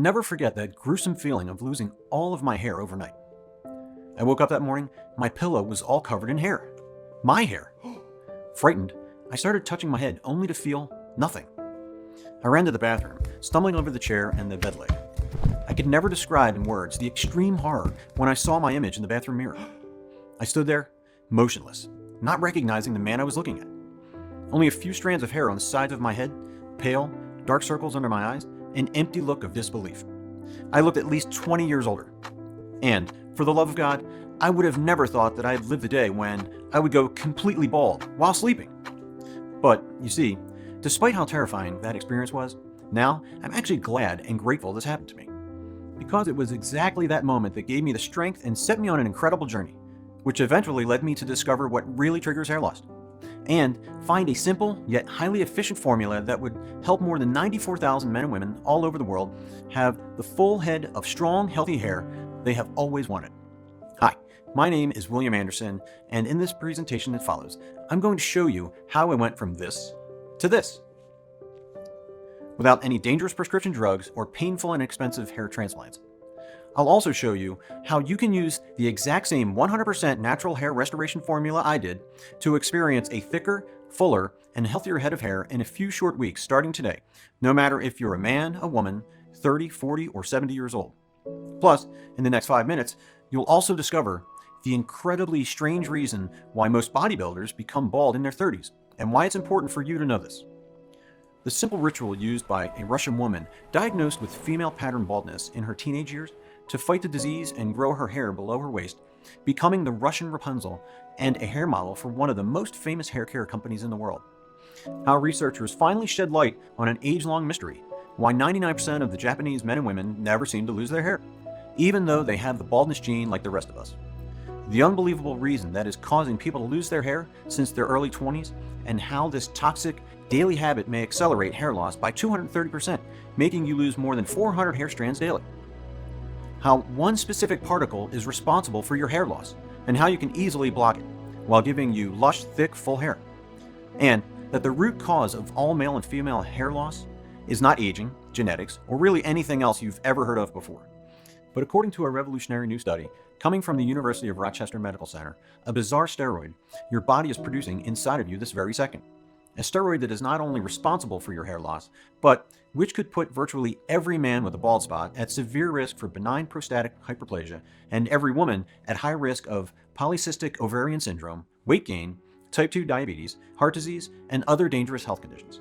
never forget that gruesome feeling of losing all of my hair overnight. I woke up that morning, my pillow was all covered in hair. My hair. Frightened, I started touching my head only to feel nothing. I ran to the bathroom, stumbling over the chair and the bed leg. I could never describe in words the extreme horror when I saw my image in the bathroom mirror. I stood there, motionless, not recognizing the man I was looking at. Only a few strands of hair on the sides of my head, pale, dark circles under my eyes, an empty look of disbelief. I looked at least 20 years older. And, for the love of God, I would have never thought that I'd live the day when I would go completely bald while sleeping. But, you see, despite how terrifying that experience was, now I'm actually glad and grateful this happened to me. Because it was exactly that moment that gave me the strength and set me on an incredible journey, which eventually led me to discover what really triggers hair loss, and find a simple yet highly efficient formula that would help more than 94,000 men and women all over the world have the full head of strong, healthy hair they have always wanted. Hi, my name is William Anderson, and in this presentation that follows, I'm going to show you how I went from this to this, without any dangerous prescription drugs or painful and expensive hair transplants. I'll also show you how you can use the exact same 100% natural hair restoration formula I did to experience a thicker, fuller, and healthier head of hair in a few short weeks starting today, no matter if you're a man, a woman, 30, 40, or 70 years old. Plus, in the next 5 minutes, you'll also discover the incredibly strange reason why most bodybuilders become bald in their 30s, and why it's important for you to know this. The simple ritual used by a Russian woman diagnosed with female pattern baldness in her teenage years to fight the disease and grow her hair below her waist, becoming the Russian Rapunzel and a hair model for one of the most famous hair care companies in the world. How researchers finally shed light on an age-long mystery, why 99% of the Japanese men and women never seem to lose their hair, even though they have the baldness gene like the rest of us. The unbelievable reason that is causing people to lose their hair since their early 20s, and how this toxic daily habit may accelerate hair loss by 230%, making you lose more than 400 hair strands daily. How one specific particle is responsible for your hair loss, and how you can easily block it, while giving you lush, thick, full hair. And that the root cause of all male and female hair loss is not aging, genetics, or really anything else you've ever heard of before. But according to a revolutionary new study coming from the University of Rochester Medical Center, a bizarre steroid your body is producing inside of you this very second. A steroid that is not only responsible for your hair loss, but which could put virtually every man with a bald spot at severe risk for benign prostatic hyperplasia, and every woman at high risk of polycystic ovarian syndrome, weight gain, type 2 diabetes, heart disease, and other dangerous health conditions.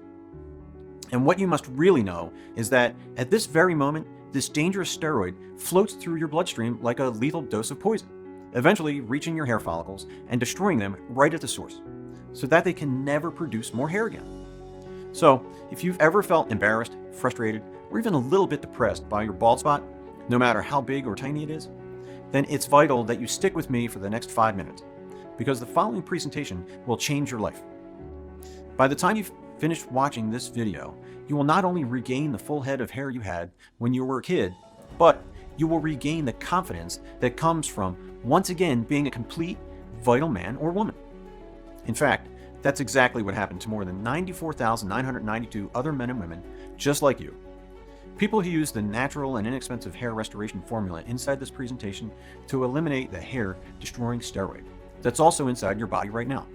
And what you must really know is that at this very moment, this dangerous steroid floats through your bloodstream like a lethal dose of poison, eventually reaching your hair follicles and destroying them right at the source, so that they can never produce more hair again. So, if you've ever felt embarrassed, frustrated, or even a little bit depressed by your bald spot, no matter how big or tiny it is, then it's vital that you stick with me for the next 5 minutes, because the following presentation will change your life. By the time you've finished watching this video, you will not only regain the full head of hair you had when you were a kid, but you will regain the confidence that comes from once again being a complete, vital man or woman. In fact, that's exactly what happened to more than 94,992 other men and women just like you. People who use the natural and inexpensive hair restoration formula inside this presentation to eliminate the hair-destroying steroid that's also inside your body right now,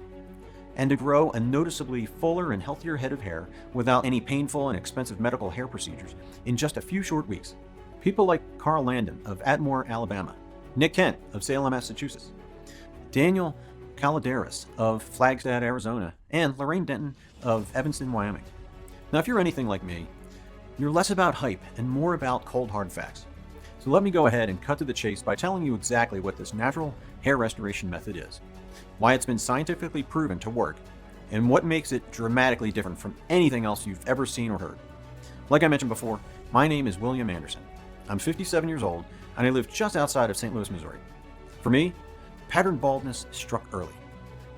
and to grow a noticeably fuller and healthier head of hair without any painful and expensive medical hair procedures in just a few short weeks. People like Carl Landon of Atmore, Alabama, Nick Kent of Salem, Massachusetts, Daniel Caladeras of Flagstaff, Arizona, and Lorraine Denton of Evanston, Wyoming. Now, if you're anything like me, you're less about hype and more about cold hard facts. So let me go ahead and cut to the chase by telling you exactly what this natural hair restoration method is, why it's been scientifically proven to work, and what makes it dramatically different from anything else you've ever seen or heard. Like I mentioned before, my name is William Anderson. I'm 57 years old, and I live just outside of St. Louis, Missouri. For me, pattern baldness struck early.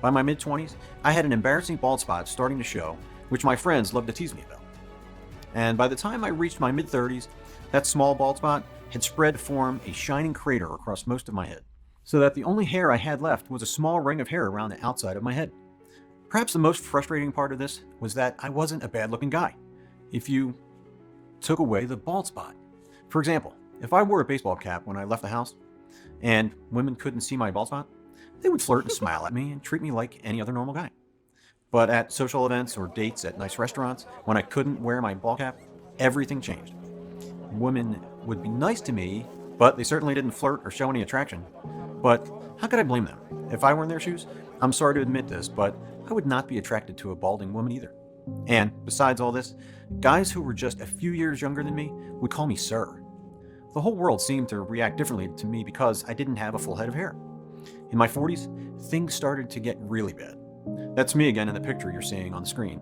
By my mid-20s, I had an embarrassing bald spot starting to show, which my friends loved to tease me about. And by the time I reached my mid-30s, that small bald spot had spread to form a shining crater across most of my head, so that the only hair I had left was a small ring of hair around the outside of my head. Perhaps the most frustrating part of this was that I wasn't a bad-looking guy, if you took away the bald spot. For example, if I wore a baseball cap when I left the house and women couldn't see my bald spot, they would flirt and smile at me and treat me like any other normal guy. But at social events or dates at nice restaurants, when I couldn't wear my ball cap, everything changed. Women would be nice to me, but they certainly didn't flirt or show any attraction. But how could I blame them? If I were in their shoes, I'm sorry to admit this, but I would not be attracted to a balding woman either. And besides all this, guys who were just a few years younger than me would call me sir. The whole world seemed to react differently to me because I didn't have a full head of hair. In my 40s, things started to get really bad. That's me again in the picture you're seeing on the screen.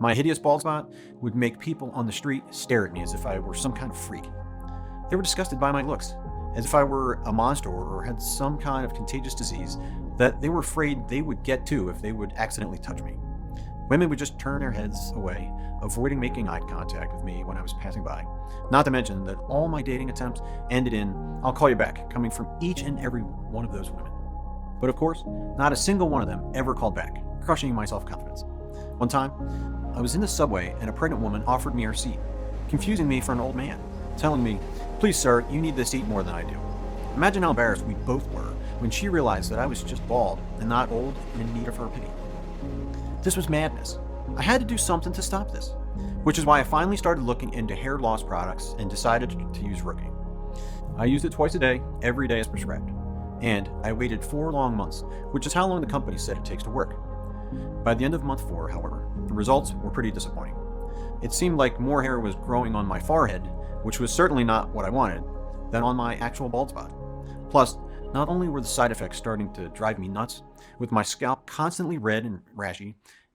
My hideous bald spot would make people on the street stare at me as if I were some kind of freak. They were disgusted by my looks, as if I were a monster or had some kind of contagious disease that they were afraid they would get to if they would accidentally touch me. Women would just turn their heads away, avoiding making eye contact with me when I was passing by. Not to mention that all my dating attempts ended in, "I'll call you back," coming from each and every one of those women. But of course, not a single one of them ever called back, crushing my self-confidence. One time, I was in the subway and a pregnant woman offered me her seat, confusing me for an old man, telling me, "Please sir, you need this seat more than I do." Imagine how embarrassed we both were when she realized that I was just bald and not old and in need of her pity. This was madness. I had to do something to stop this, which is why I finally started looking into hair loss products and decided to use Rogaine. I used it twice a day, every day as prescribed. And I waited 4 long months, which is how long the company said it takes to work. By the end of month 4, however, the results were pretty disappointing. It seemed like more hair was growing on my forehead, which was certainly not what I wanted, than on my actual bald spot. Plus, not only were the side effects starting to drive me nuts, with my scalp constantly red and rashy,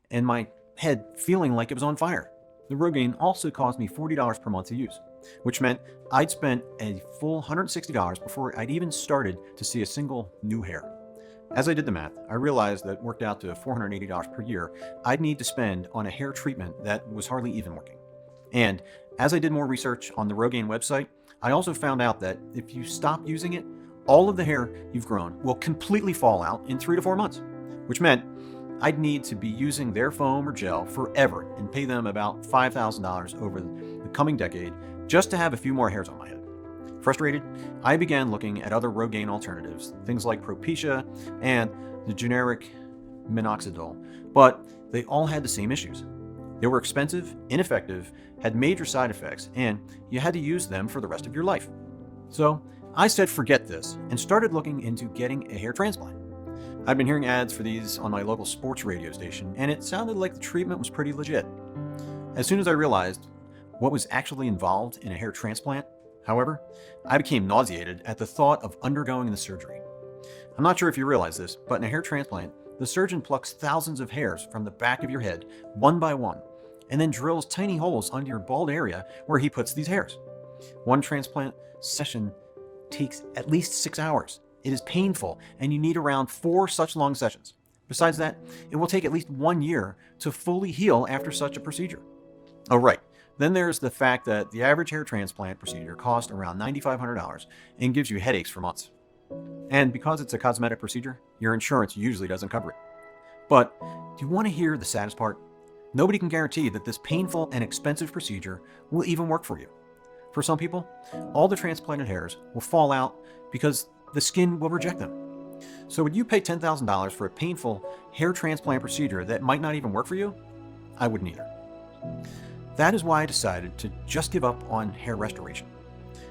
and my head feeling like it was on fire, the Rogaine also cost me $40 per month to use, which meant I'd spent a full $160 before I'd even started to see a single new hair. As I did the math, I realized that worked out to $480 per year I'd need to spend on a hair treatment that was hardly even working. And as I did more research on the Rogaine website, I also found out that if you stop using it, all of the hair you've grown will completely fall out in 3 to 4 months, which meant I'd need to be using their foam or gel forever and pay them about $5,000 over the coming decade just to have a few more hairs on my head. Frustrated, I began looking at other Rogaine alternatives, things like Propecia and the generic minoxidil, but they all had the same issues. They were expensive, ineffective, had major side effects, and you had to use them for the rest of your life. So I said forget this and started looking into getting a hair transplant. I'd been hearing ads for these on my local sports radio station, and it sounded like the treatment was pretty legit. As soon as I realized what was actually involved in a hair transplant, however, I became nauseated at the thought of undergoing the surgery. I'm not sure if you realize this, but in a hair transplant, the surgeon plucks thousands of hairs from the back of your head, one by one, and then drills tiny holes under your bald area where he puts these hairs. One transplant session takes at least 6 hours. It is painful, and you need around 4 such long sessions. Besides that, it will take at least 1 year to fully heal after such a procedure. Oh, right. Then there's the fact that the average hair transplant procedure costs around $9,500 and gives you headaches for months. And because it's a cosmetic procedure, your insurance usually doesn't cover it. But do you want to hear the saddest part? Nobody can guarantee that this painful and expensive procedure will even work for you. For some people, all the transplanted hairs will fall out because the skin will reject them. So would you pay $10,000 for a painful hair transplant procedure that might not even work for you? I wouldn't either. That is why I decided to just give up on hair restoration.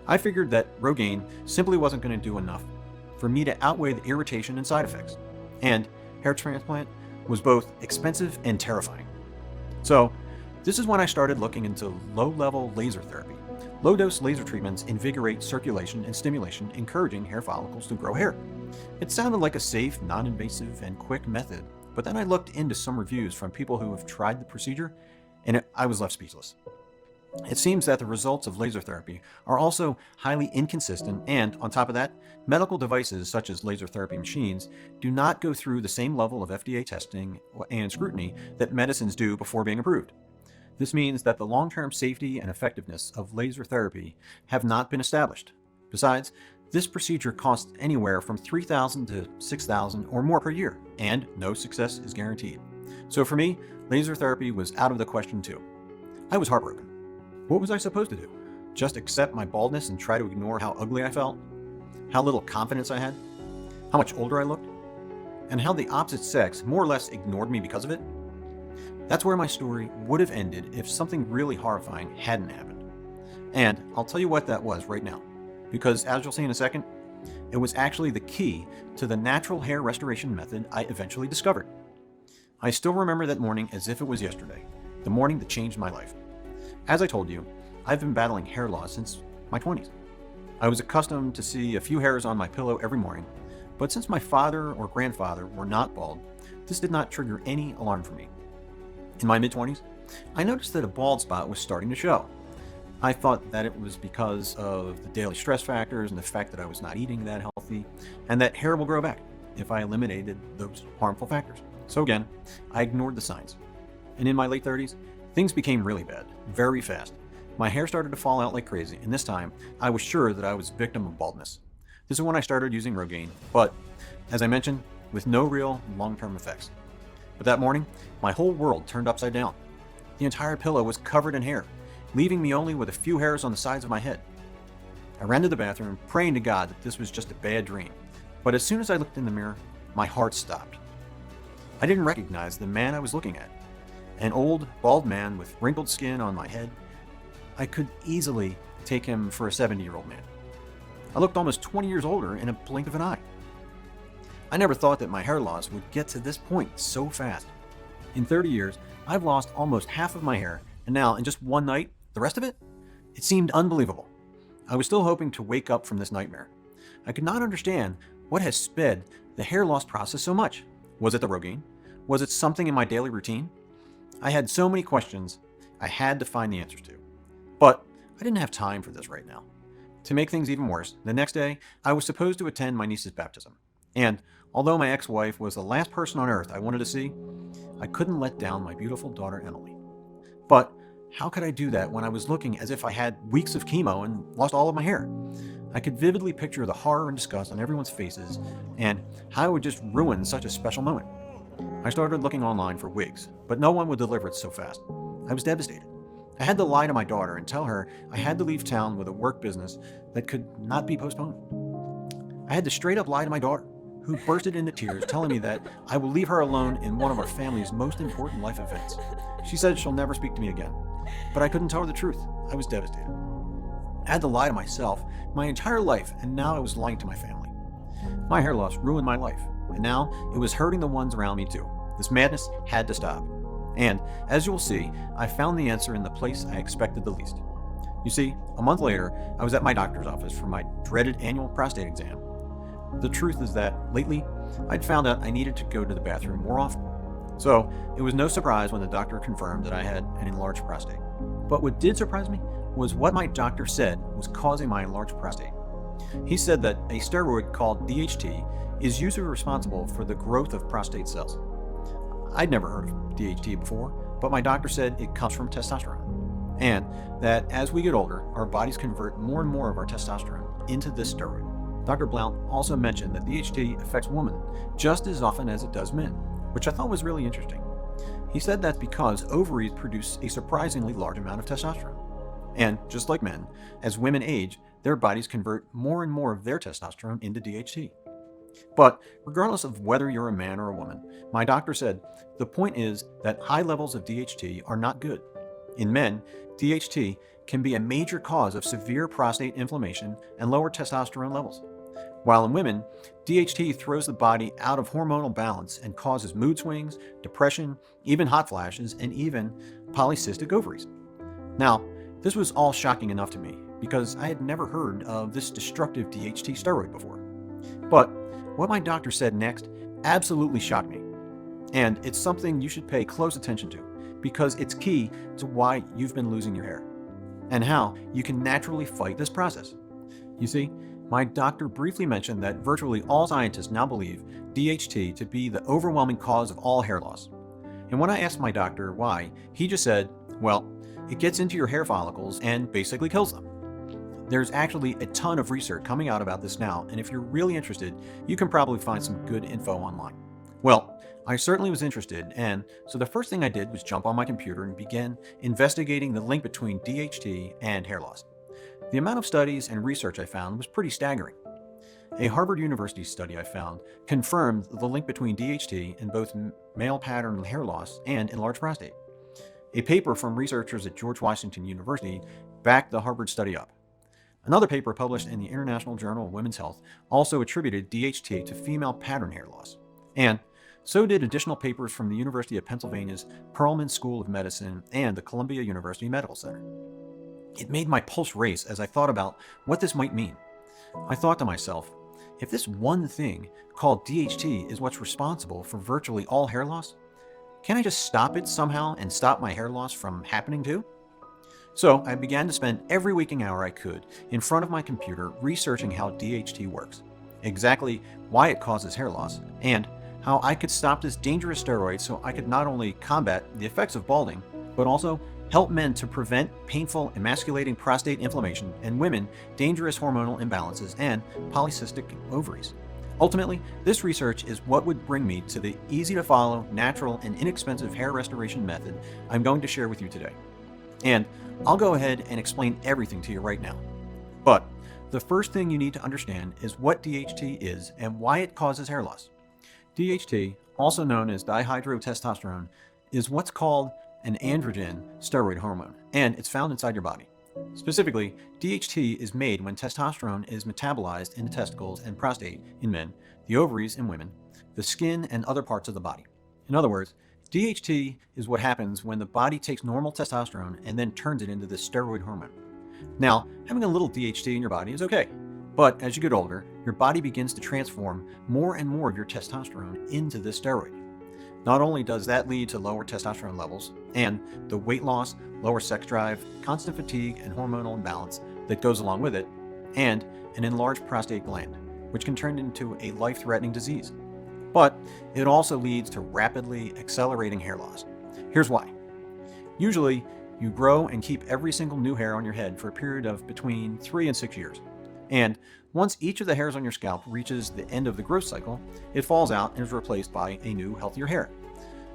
I figured that Rogaine simply wasn't going to do enough for me to outweigh the irritation and side effects. And hair transplant was both expensive and terrifying. So this is when I started looking into low-level laser therapy. Low-dose laser treatments invigorate circulation and stimulation, encouraging hair follicles to grow hair. It sounded like a safe, non-invasive, and quick method, but then I looked into some reviews from people who have tried the procedure, and I was left speechless. It seems that the results of laser therapy are also highly inconsistent, and on top of that, medical devices such as laser therapy machines do not go through the same level of FDA testing and scrutiny that medicines do before being approved. This means that the long-term safety and effectiveness of laser therapy have not been established. Besides, this procedure costs anywhere from $3,000 to $6,000 or more per year, and no success is guaranteed. So for me, laser therapy was out of the question too. I was heartbroken. What was I supposed to do? just accept my baldness and try to ignore how ugly I felt, how little confidence I had, how much older I looked, and how the opposite sex more or less ignored me because of it? That's where my story would have ended if something really horrifying hadn't happened. And I'll tell you what that was right now, because as you'll see in a second, it was actually the key to the natural hair restoration method I eventually discovered. I still remember that morning as if it was yesterday, the morning that changed my life. As I told you, I've been battling hair loss since my 20s. I was accustomed to see a few hairs on my pillow every morning, but since my father or grandfather were not bald, this did not trigger any alarm for me. In my mid-20s, I noticed that a bald spot was starting to show. I thought that it was because of the daily stress factors and the fact that I was not eating that healthy, and that hair will grow back if I eliminated those harmful factors. So again, I ignored the signs. And in my late 30s, things became really bad, very fast. My hair started to fall out like crazy, and this time, I was sure that I was a victim of baldness. This is when I started using Rogaine, but, as I mentioned, with no real long-term effects. But that morning, my whole world turned upside down. The entire pillow was covered in hair, leaving me only with a few hairs on the sides of my head. I ran to the bathroom, praying to God that this was just a bad dream. But as soon as I looked in the mirror, my heart stopped. I didn't recognize the man I was looking at. An old, bald man with wrinkled skin on my head. I could easily take him for a 70-year-old man. I looked almost 20 years older in a blink of an eye. I never thought that my hair loss would get to this point so fast. In 30 years, I've lost almost half of my hair, and now, in just one night, the rest of it? It seemed unbelievable. I was still hoping to wake up from this nightmare. I could not understand what has sped the hair loss process so much. Was it the Rogaine? Was it something in my daily routine? I had so many questions I had to find the answers to. But I didn't have time for this right now. To make things even worse, the next day, I was supposed to attend my niece's baptism. And although my ex-wife was the last person on earth I wanted to see, I couldn't let down my beautiful daughter Emily. But how could I do that when I was looking as if I had weeks of chemo and lost all of my hair? I could vividly picture the horror and disgust on everyone's faces and how it would just ruin such a special moment. I started looking online for wigs, but no one would deliver it so fast. I was devastated. I had to lie to my daughter and tell her I had to leave town with a work business that could not be postponed. I had to straight up lie to my daughter, who bursted into tears telling me that I will leave her alone in one of our family's most important life events. She said she'll never speak to me again, but I couldn't tell her the truth. I was devastated. I had to lie to myself my entire life, and now I was lying to my family. My hair loss ruined my life, and now it was hurting the ones around me too. This madness had to stop. And, as you will see, I found the answer in the place I expected the least. You see, a month later, I was at my doctor's office for my dreaded annual prostate exam. The truth is that, lately, I'd found out I needed to go to the bathroom more often. So, it was no surprise when the doctor confirmed that I had an enlarged prostate. But what did surprise me was what my doctor said was causing my enlarged prostate. He said that a steroid called DHT is usually responsible for the growth of prostate cells. I'd never heard of DHT before, but my doctor said it comes from testosterone, and that as we get older, our bodies convert more and more of our testosterone into this steroid. Dr. Blount also mentioned that DHT affects women just as often as it does men, which I thought was really interesting. He said that's because ovaries produce a surprisingly large amount of testosterone. And just like men, as women age, their bodies convert more and more of their testosterone into DHT. But regardless of whether you're a man or a woman, my doctor said the point is that high levels of DHT are not good. In men, DHT can be a major cause of severe prostate inflammation and lower testosterone levels. While in women, DHT throws the body out of hormonal balance and causes mood swings, depression, even hot flashes, and even polycystic ovaries. Now, this was all shocking enough to me because I had never heard of this destructive DHT steroid before. But what my doctor said next absolutely shocked me. And it's something you should pay close attention to because it's key to why you've been losing your hair and how you can naturally fight this process. You see, my doctor briefly mentioned that virtually all scientists now believe DHT to be the overwhelming cause of all hair loss. And when I asked my doctor why, he just said, well, it gets into your hair follicles and basically kills them. There's actually a ton of research coming out about this now, and if you're really interested, you can probably find some good info online. Well, I certainly was interested, and so the first thing I did was jump on my computer and begin investigating the link between DHT and hair loss. The amount of studies and research I found was pretty staggering. A Harvard University study I found confirmed the link between DHT and both male pattern hair loss and enlarged prostate. A paper from researchers at George Washington University backed the Harvard study up. Another paper published in the International Journal of Women's Health also attributed DHT to female pattern hair loss. And so did additional papers from the University of Pennsylvania's Perelman School of Medicine and the Columbia University Medical Center. It made my pulse race as I thought about what this might mean. I thought to myself, if this one thing called DHT is what's responsible for virtually all hair loss, can I just stop it somehow and stop my hair loss from happening too? So I began to spend every waking hour I could in front of my computer researching how DHT works, exactly why it causes hair loss, and how I could stop this dangerous steroid so I could not only combat the effects of balding, but also help men to prevent painful emasculating prostate inflammation and women dangerous hormonal imbalances and polycystic ovaries. Ultimately, this research is what would bring me to the easy-to-follow, natural, and inexpensive hair restoration method I'm going to share with you today. And I'll go ahead and explain everything to you right now. But the first thing you need to understand is what DHT is and why it causes hair loss. DHT, also known as dihydrotestosterone, is what's called an androgen steroid hormone, and it's found inside your body. Specifically, DHT is made when testosterone is metabolized in the testicles and prostate in men, the ovaries in women, the skin, and other parts of the body. In other words, DHT is what happens when the body takes normal testosterone and then turns it into this steroid hormone. Now, having a little DHT in your body is okay, but as you get older, your body begins to transform more and more of your testosterone into this steroid. Not only does that lead to lower testosterone levels and the weight loss, lower sex drive, constant fatigue, and hormonal imbalance that goes along with it, and an enlarged prostate gland, which can turn into a life-threatening disease. But it also leads to rapidly accelerating hair loss. Here's why. Usually, you grow and keep every single new hair on your head for a period of between 3 and 6 years. And once each of the hairs on your scalp reaches the end of the growth cycle, it falls out and is replaced by a new, healthier hair.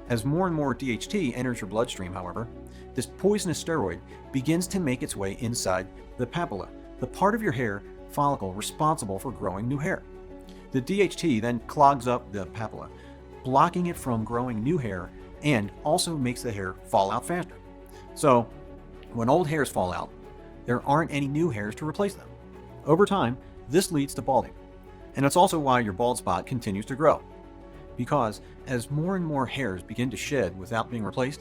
As more and more DHT enters your bloodstream, however, this poisonous steroid begins to make its way inside the papilla, the part of your hair follicle responsible for growing new hair. The DHT then clogs up the papilla, blocking it from growing new hair and also makes the hair fall out faster. So, when old hairs fall out, there aren't any new hairs to replace them. Over time, this leads to balding. And it's also why your bald spot continues to grow. Because as more and more hairs begin to shed without being replaced,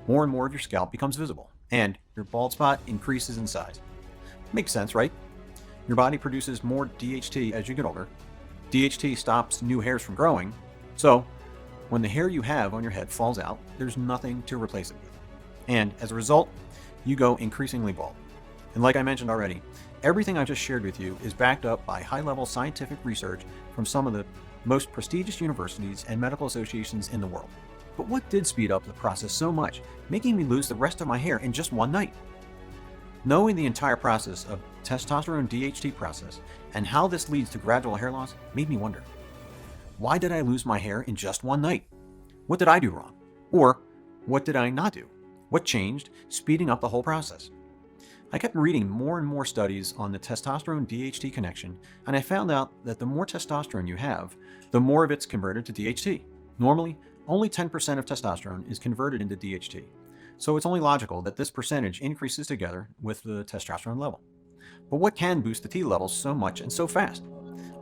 more and more of your scalp becomes visible, and your bald spot increases in size. Makes sense, right? Your body produces more DHT as you get older. DHT stops new hairs from growing, so when the hair you have on your head falls out, there's nothing to replace it with. And as a result, you go increasingly bald. And like I mentioned already, everything I just shared with you is backed up by high-level scientific research from some of the most prestigious universities and medical associations in the world. But what did speed up the process so much, making me lose the rest of my hair in just one night? Knowing the entire process of testosterone DHT process and how this leads to gradual hair loss made me wonder, why did I lose my hair in just one night? What did I do wrong? Or what did I not do? What changed, speeding up the whole process? I kept reading more and more studies on the testosterone-DHT connection, and I found out that the more testosterone you have, the more of it's converted to DHT. Normally, only 10% of testosterone is converted into DHT, so it's only logical that this percentage increases together with the testosterone level. But what can boost the T levels so much and so fast?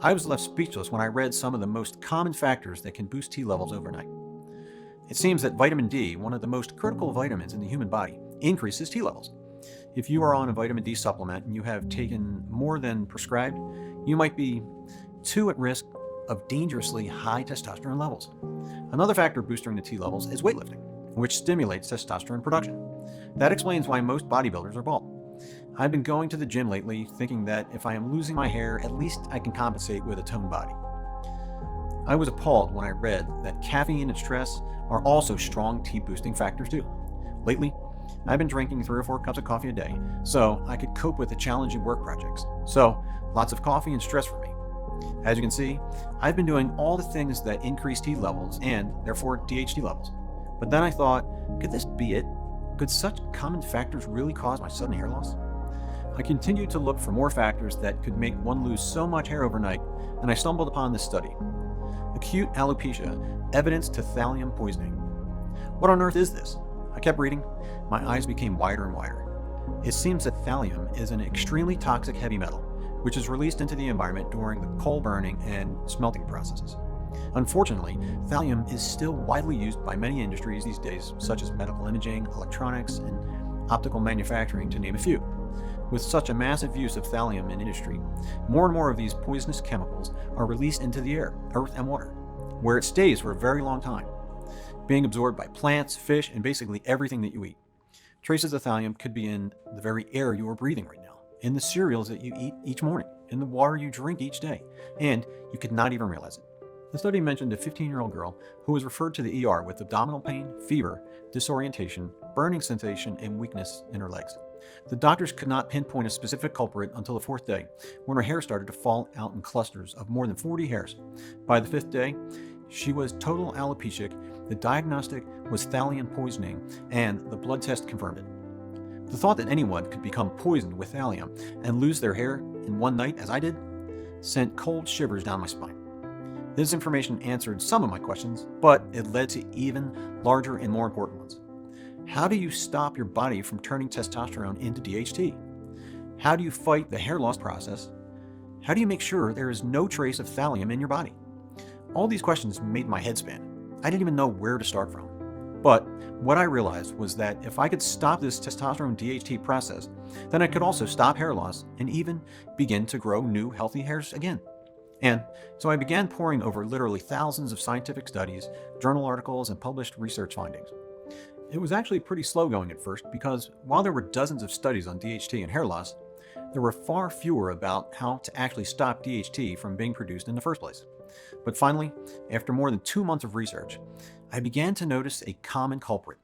I was left speechless when I read some of the most common factors that can boost T levels overnight. It seems that vitamin D, one of the most critical vitamins in the human body, increases T levels. If you are on a vitamin D supplement and you have taken more than prescribed, you might be too at risk of dangerously high testosterone levels. Another factor boosting the T levels is weightlifting, which stimulates testosterone production. That explains why most bodybuilders are bald. I've been going to the gym lately thinking that if I am losing my hair, at least I can compensate with a toned body. I was appalled when I read that caffeine and stress are also strong T-boosting factors too. Lately, I've been drinking 3 or 4 cups of coffee a day so I could cope with the challenging work projects. So, lots of coffee and stress for me. As you can see, I've been doing all the things that increase T levels and therefore DHT levels. But then I thought, could this be it? Could such common factors really cause my sudden hair loss? I continued to look for more factors that could make one lose so much hair overnight, and I stumbled upon this study. Acute alopecia, evidence to thallium poisoning. What on earth is this? I kept reading. My eyes became wider and wider. It seems that thallium is an extremely toxic heavy metal, which is released into the environment during the coal burning and smelting processes. Unfortunately, thallium is still widely used by many industries these days, such as medical imaging, electronics, and optical manufacturing, to name a few. With such a massive use of thallium in industry, more and more of these poisonous chemicals are released into the air, earth, and water, where it stays for a very long time, being absorbed by plants, fish, and basically everything that you eat. Traces of thallium could be in the very air you are breathing right now, in the cereals that you eat each morning, in the water you drink each day, and you could not even realize it. The study mentioned a 15-year-old girl who was referred to the ER with abdominal pain, fever, disorientation, burning sensation, and weakness in her legs. The doctors could not pinpoint a specific culprit until the 4th day, when her hair started to fall out in clusters of more than 40 hairs. By the 5th day, she was total alopecic, the diagnostic was thallium poisoning, and the blood test confirmed it. The thought that anyone could become poisoned with thallium and lose their hair in one night, as I did, sent cold shivers down my spine. This information answered some of my questions, but it led to even larger and more important ones. How do you stop your body from turning testosterone into DHT? How do you fight the hair loss process? How do you make sure there is no trace of thallium in your body? All these questions made my head spin. I didn't even know where to start from. But what I realized was that if I could stop this testosterone DHT process, then I could also stop hair loss and even begin to grow new healthy hairs again. And so I began poring over literally thousands of scientific studies, journal articles, and published research findings. It was actually pretty slow going at first because while there were dozens of studies on DHT and hair loss, there were far fewer about how to actually stop DHT from being produced in the first place. But finally, after more than 2 months of research, I began to notice a common culprit,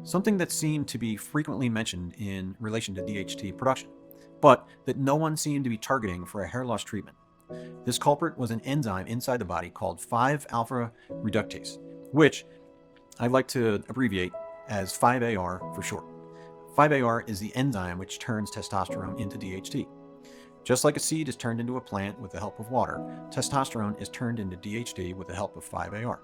something that seemed to be frequently mentioned in relation to DHT production, but that no one seemed to be targeting for a hair loss treatment. This culprit was an enzyme inside the body called 5-alpha reductase, which I like to abbreviate as 5AR for short. 5AR is the enzyme which turns testosterone into DHT. Just like a seed is turned into a plant with the help of water, testosterone is turned into DHT with the help of 5AR.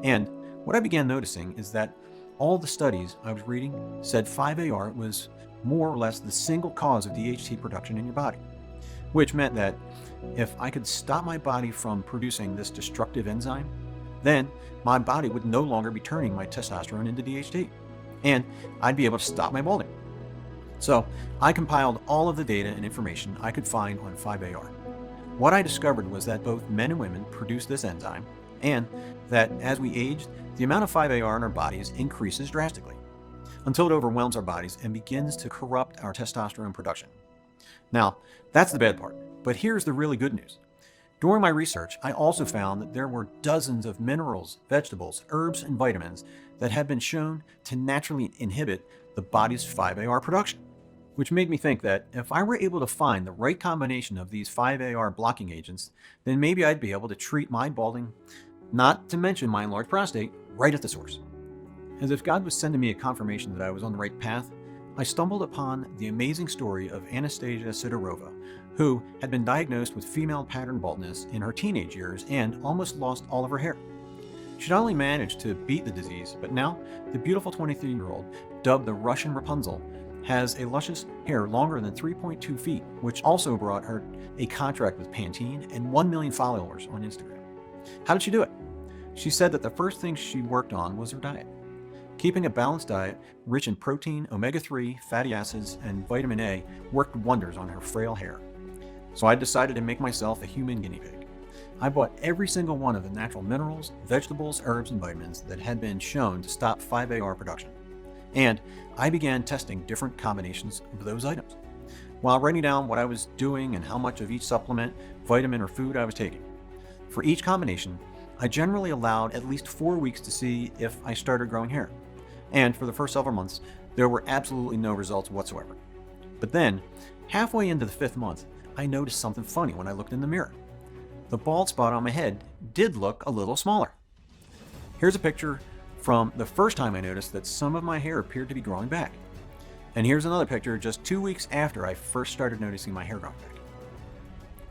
And what I began noticing is that all the studies I was reading said 5AR was more or less the single cause of DHT production in your body, which meant that if I could stop my body from producing this destructive enzyme, then my body would no longer be turning my testosterone into DHT, and I'd be able to stop my balding. So I compiled all of the data and information I could find on 5AR. What I discovered was that both men and women produce this enzyme, and that as we age, the amount of 5AR in our bodies increases drastically, until it overwhelms our bodies and begins to corrupt our testosterone production. Now, that's the bad part, but here's the really good news. During my research, I also found that there were dozens of minerals, vegetables, herbs, and vitamins that had been shown to naturally inhibit the body's 5AR production, which made me think that if I were able to find the right combination of these 5AR blocking agents, then maybe I'd be able to treat my balding, not to mention my enlarged prostate, right at the source. As if God was sending me a confirmation that I was on the right path, I stumbled upon the amazing story of Anastasia Sidorova, who had been diagnosed with female pattern baldness in her teenage years and almost lost all of her hair. She not only managed to beat the disease, but now the beautiful 23-year-old, dubbed the Russian Rapunzel, has a luscious hair longer than 3.2 feet, which also brought her a contract with Pantene and 1 million followers on Instagram. How did she do it? She said that the first thing she worked on was her diet. Keeping a balanced diet rich in protein, omega-3, fatty acids, and vitamin A worked wonders on her frail hair. So I decided to make myself a human guinea pig. I bought every single one of the natural minerals, vegetables, herbs, and vitamins that had been shown to stop 5AR production. And I began testing different combinations of those items, while writing down what I was doing and how much of each supplement, vitamin, or food I was taking. For each combination, I generally allowed at least 4 weeks to see if I started growing hair. And for the first several months, there were absolutely no results whatsoever. But then, halfway into the 5th month, I noticed something funny when I looked in the mirror. The bald spot on my head did look a little smaller. Here's a picture from the first time I noticed that some of my hair appeared to be growing back. And here's another picture just 2 weeks after I first started noticing my hair growing back.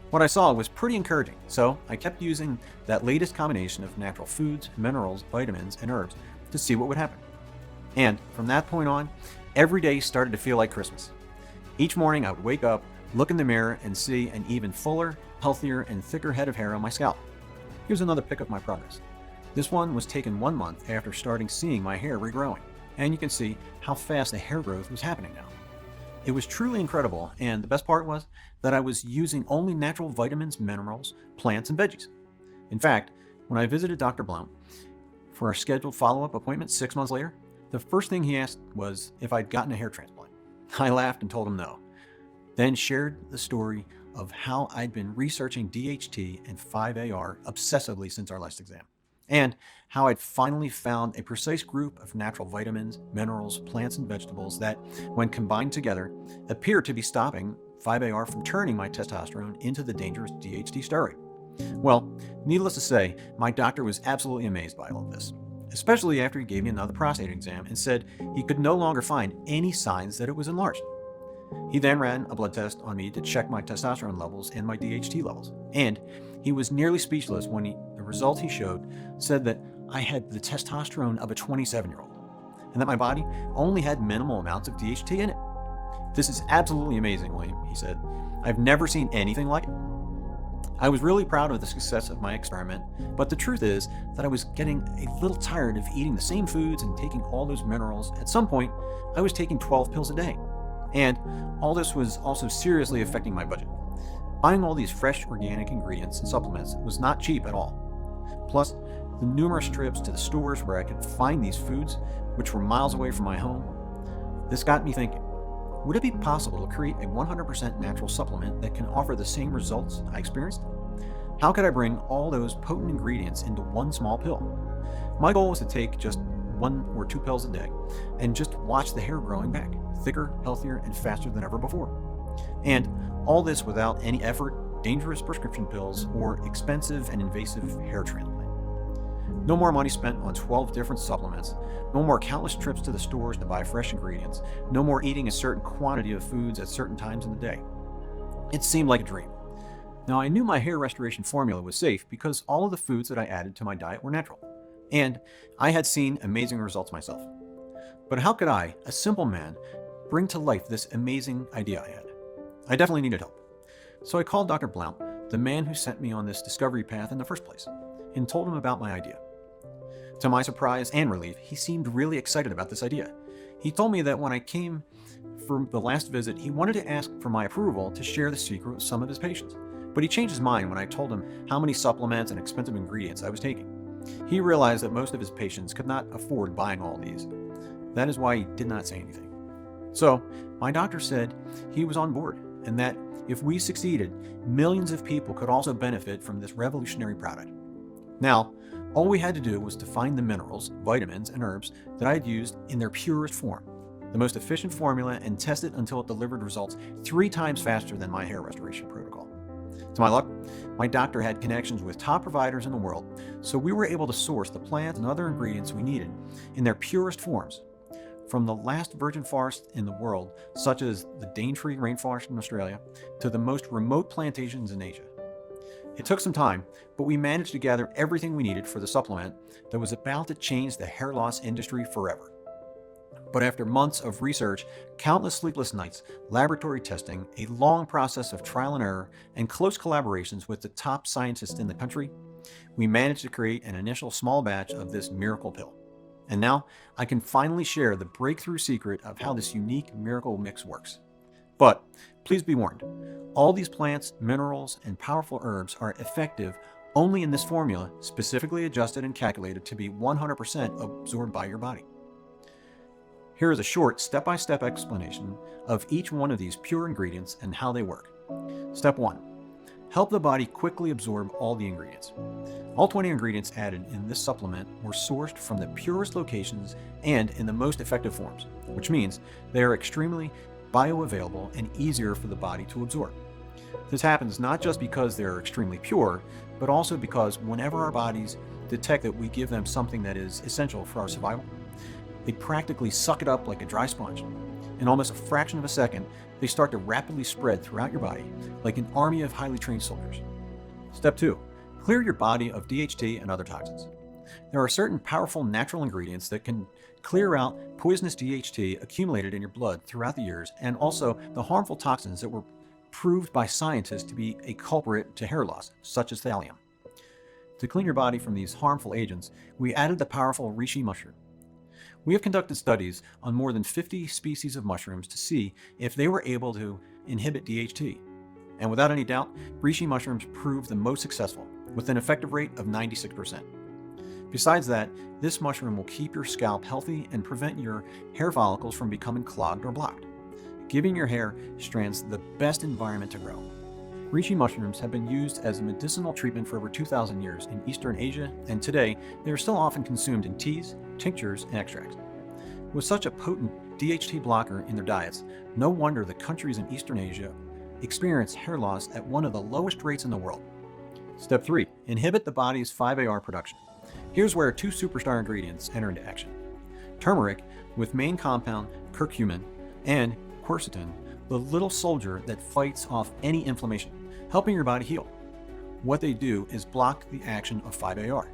What I saw was pretty encouraging, so I kept using that latest combination of natural foods, minerals, vitamins, and herbs to see what would happen. And from that point on, every day started to feel like Christmas. Each morning I would wake up, look in the mirror, and see an even fuller, healthier, and thicker head of hair on my scalp. Here's another pic of my progress. This one was taken 1 month after starting seeing my hair regrowing, and you can see how fast the hair growth was happening now. It was truly incredible, and the best part was that I was using only natural vitamins, minerals, plants, and veggies. In fact, when I visited Dr. Blount for our scheduled follow-up appointment 6 months later, the first thing he asked was if I'd gotten a hair transplant. I laughed and told him no, then shared the story of how I'd been researching DHT and 5-AR obsessively since our last exam, and how I'd finally found a precise group of natural vitamins, minerals, plants, and vegetables that, when combined together, appear to be stopping 5-AR from turning my testosterone into the dangerous DHT steroid. Well, needless to say, my doctor was absolutely amazed by all of this, especially after he gave me another prostate exam and said he could no longer find any signs that it was enlarged. He then ran a blood test on me to check my testosterone levels and my DHT levels, and he was nearly speechless when the results he showed said that I had the testosterone of a 27-year-old, and that my body only had minimal amounts of DHT in it. "This is absolutely amazing, William," he said. "I've never seen anything like it." I was really proud of the success of my experiment, but the truth is that I was getting a little tired of eating the same foods and taking all those minerals. At some point, I was taking 12 pills a day, and all this was also seriously affecting my budget. Buying all these fresh organic ingredients and supplements was not cheap at all. Plus, the numerous trips to the stores where I could find these foods, which were miles away from my home. This got me thinking, would it be possible to create a 100% natural supplement that can offer the same results I experienced? How could I bring all those potent ingredients into one small pill? My goal was to take just 1 or 2 pills a day and just watch the hair growing back, thicker, healthier, and faster than ever before. And all this without any effort, dangerous prescription pills, or expensive and invasive hair transplant. No more money spent on 12 different supplements, no more countless trips to the stores to buy fresh ingredients, no more eating a certain quantity of foods at certain times in the day. It seemed like a dream. Now, I knew my hair restoration formula was safe because all of the foods that I added to my diet were natural, and I had seen amazing results myself. But how could I, a simple man, bring to life this amazing idea I had? I definitely needed help. So I called Dr. Blount, the man who sent me on this discovery path in the first place, and told him about my idea. To my surprise and relief, he seemed really excited about this idea. He told me that when I came for the last visit, he wanted to ask for my approval to share the secret with some of his patients. But he changed his mind when I told him how many supplements and expensive ingredients I was taking. He realized that most of his patients could not afford buying all these. That is why he did not say anything. So, my doctor said he was on board, and that if we succeeded, millions of people could also benefit from this revolutionary product. Now, all we had to do was to find the minerals, vitamins, and herbs that I had used in their purest form, the most efficient formula, and test it until it delivered results 3 times faster than my hair restoration protocol. To my luck, my doctor had connections with top providers in the world, so we were able to source the plants and other ingredients we needed in their purest forms, from the last virgin forest in the world, such as the Daintree rainforest in Australia, to the most remote plantations in Asia. It took some time, but we managed to gather everything we needed for the supplement that was about to change the hair loss industry forever. But after months of research, countless sleepless nights, laboratory testing, a long process of trial and error, and close collaborations with the top scientists in the country, we managed to create an initial small batch of this miracle pill. And now I can finally share the breakthrough secret of how this unique miracle mix works. But please be warned, all these plants, minerals, and powerful herbs are effective only in this formula, specifically adjusted and calculated to be 100% absorbed by your body. Here is a short step-by-step explanation of each one of these pure ingredients and how they work. Step 1. Help the body quickly absorb all the ingredients. All 20 ingredients added in this supplement were sourced from the purest locations and in the most effective forms, which means they are extremely bioavailable and easier for the body to absorb. This happens not just because they're extremely pure, but also because whenever our bodies detect that we give them something that is essential for our survival, they practically suck it up like a dry sponge. In almost a fraction of a second, they start to rapidly spread throughout your body like an army of highly trained soldiers. Step 2. Clear your body of DHT and other toxins. There are certain powerful natural ingredients that can clear out poisonous DHT accumulated in your blood throughout the years, and also the harmful toxins that were proved by scientists to be a culprit to hair loss, such as thallium. To clean your body from these harmful agents, we added the powerful reishi mushroom. We have conducted studies on more than 50 species of mushrooms to see if they were able to inhibit DHT. And without any doubt, reishi mushrooms proved the most successful, with an effective rate of 96%. Besides that, this mushroom will keep your scalp healthy and prevent your hair follicles from becoming clogged or blocked, giving your hair strands the best environment to grow. Reishi mushrooms have been used as a medicinal treatment for over 2,000 years in Eastern Asia, and today they are still often consumed in teas, tinctures, and extracts. With such a potent DHT blocker in their diets, no wonder the countries in Eastern Asia experience hair loss at one of the lowest rates in the world. Step 3. Inhibit the body's 5-AR production. Here's where 2 superstar ingredients enter into action. Turmeric, with main compound curcumin, and quercetin, the little soldier that fights off any inflammation, helping your body heal. What they do is block the action of 5-AR.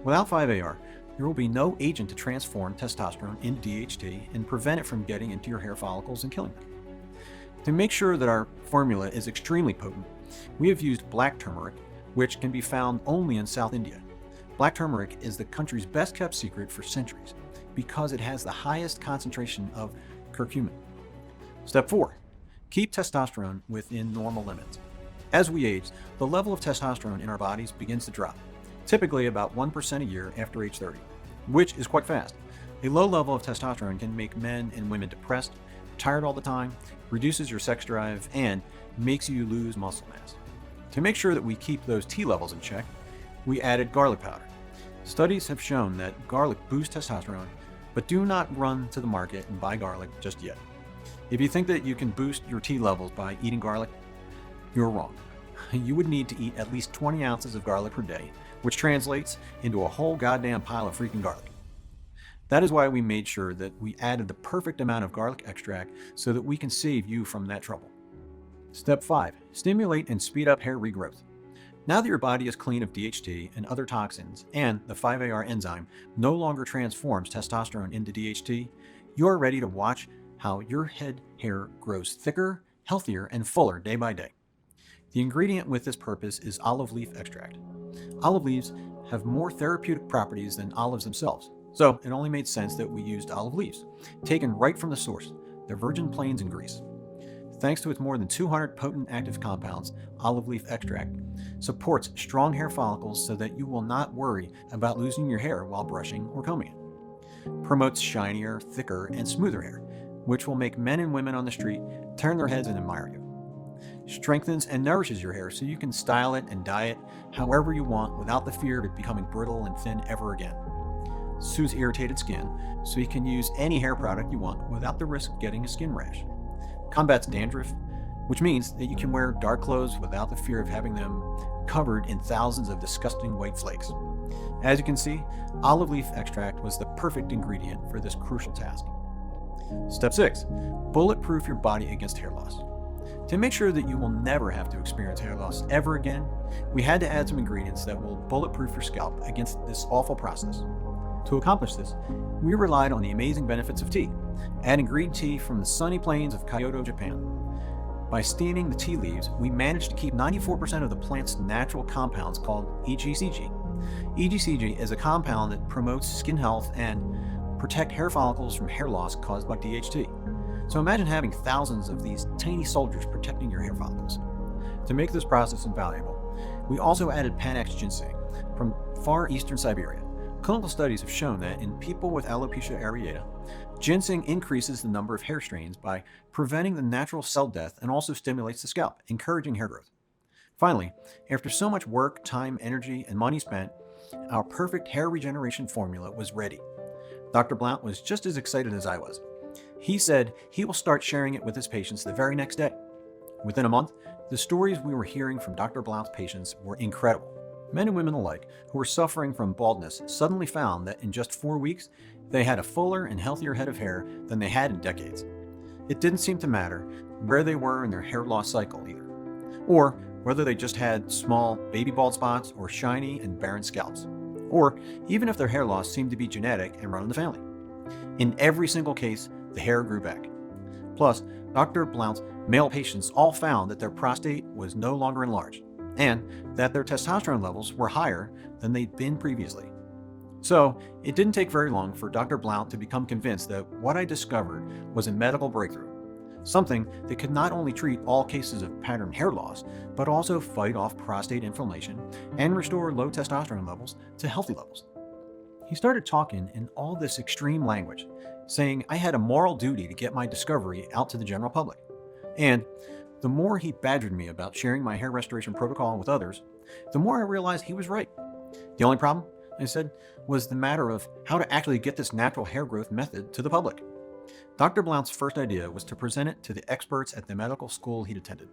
Without 5-AR, there will be no agent to transform testosterone into DHT and prevent it from getting into your hair follicles and killing them. To make sure that our formula is extremely potent, we have used black turmeric, which can be found only in South India. Black turmeric is the country's best kept secret for centuries because it has the highest concentration of curcumin. Step 4. Keep testosterone within normal limits. As we age, the level of testosterone in our bodies begins to drop, typically about 1% a year after age 30, which is quite fast. A low level of testosterone can make men and women depressed, tired all the time, reduces your sex drive, and makes you lose muscle mass. To make sure that we keep those T levels in check, we added garlic powder. Studies have shown that garlic boosts testosterone, but do not run to the market and buy garlic just yet. If you think that you can boost your T levels by eating garlic, you're wrong. You would need to eat at least 20 ounces of garlic per day, which translates into a whole goddamn pile of freaking garlic. That is why we made sure that we added the perfect amount of garlic extract so that we can save you from that trouble. Step 5. Stimulate and speed up hair regrowth. Now that your body is clean of DHT and other toxins, and the 5-AR enzyme no longer transforms testosterone into DHT, you are ready to watch how your head hair grows thicker, healthier, and fuller day by day. The ingredient with this purpose is olive leaf extract. Olive leaves have more therapeutic properties than olives themselves, so it only made sense that we used olive leaves, taken right from the source, the virgin plains in Greece. Thanks to its more than 200 potent active compounds, olive leaf extract supports strong hair follicles so that you will not worry about losing your hair while brushing or combing it. Promotes shinier, thicker, and smoother hair, which will make men and women on the street turn their heads and admire you. Strengthens and nourishes your hair so you can style it and dye it however you want without the fear of it becoming brittle and thin ever again. Soothes irritated skin so you can use any hair product you want without the risk of getting a skin rash. Combats dandruff, which means that you can wear dark clothes without the fear of having them covered in thousands of disgusting white flakes. As you can see, olive leaf extract was the perfect ingredient for this crucial task. Step 6. Bulletproof your body against hair loss. To make sure that you will never have to experience hair loss ever again, we had to add some ingredients that will bulletproof your scalp against this awful process. To accomplish this, we relied on the amazing benefits of tea, adding green tea from the sunny plains of Kyoto, Japan. By steaming the tea leaves, we managed to keep 94% of the plant's natural compounds called EGCG. EGCG is a compound that promotes skin health and protect hair follicles from hair loss caused by DHT. So imagine having thousands of these tiny soldiers protecting your hair follicles. To make this process invaluable, we also added Panax ginseng from far eastern Siberia. Clinical studies have shown that in people with alopecia areata, ginseng increases the number of hair strains by preventing the natural cell death and also stimulates the scalp, encouraging hair growth. Finally, after so much work, time, energy, and money spent, our perfect hair regeneration formula was ready. Dr. Blount was just as excited as I was. He said he will start sharing it with his patients the very next day. Within a month, the stories we were hearing from Dr. Blount's patients were incredible. Men and women alike who were suffering from baldness suddenly found that in just 4 weeks, they had a fuller and healthier head of hair than they had in decades. It didn't seem to matter where they were in their hair loss cycle either, or whether they just had small baby bald spots or shiny and barren scalps, or even if their hair loss seemed to be genetic and run in the family. In every single case, the hair grew back. Plus, Dr. Blount's male patients all found that their prostate was no longer enlarged, and that their testosterone levels were higher than they'd been previously. So, it didn't take very long for Dr. Blount to become convinced that what I discovered was a medical breakthrough, something that could not only treat all cases of pattern hair loss, but also fight off prostate inflammation and restore low testosterone levels to healthy levels. He started talking in all this extreme language, saying I had a moral duty to get my discovery out to the general public. And the more he badgered me about sharing my hair restoration protocol with others, the more I realized he was right. The only problem, I said, was the matter of how to actually get this natural hair growth method to the public. Dr. Blount's first idea was to present it to the experts at the medical school he'd attended.